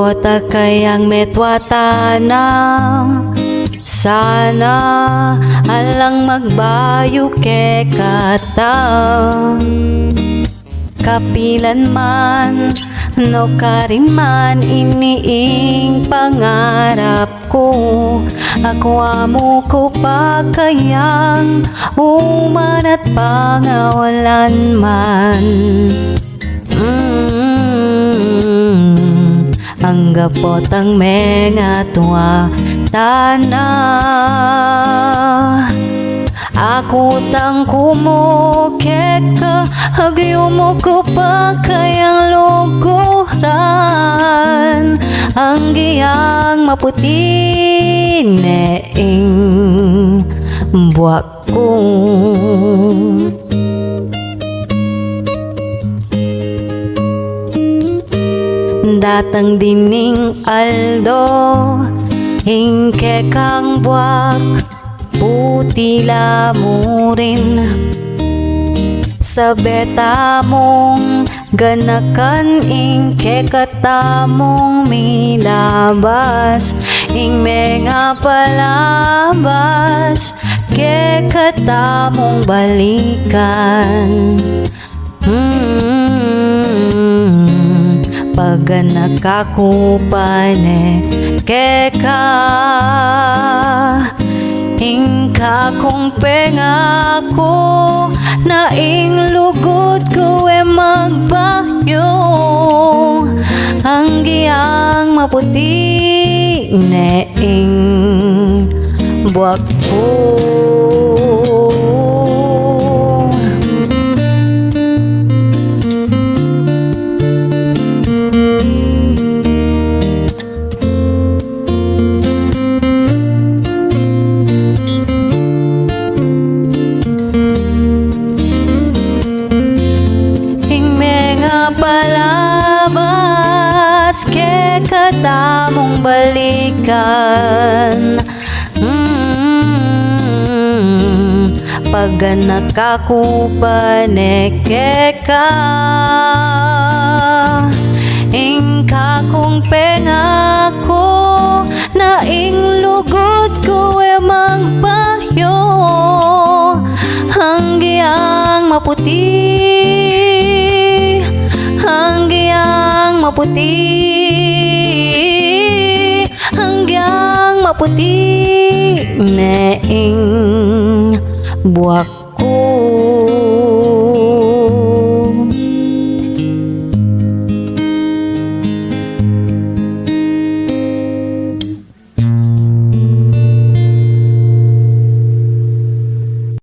pota kayang metwatana. Sana alang magbayo ke kata. Kapilan man no kariman iniing pangarap ko. Ako amo ko pa kayang uman at pangawalan man. Ang gapot ang mga tuwa tana. Ako tang kumukeka agyo mo ko pa kayang luguran. Ang giyang maputi neing buwak ko. Datang dining aldo hingke kang buwak putila mo rin. Sa beta mong ganakan ingke katamong milabas. Ing mga palabas ke katamong balikan. Pag nakakupane keka hingka kong pengako na ing lugod ko magbayo. Ang giyang maputi neing buwak ko. Palabas ke katamong balikan. Pag nakakupane keka ingka kong pengako na ing lugod ko magpayo. Ang giyang maputi, hanggang maputi, hanggang maputi neing buwak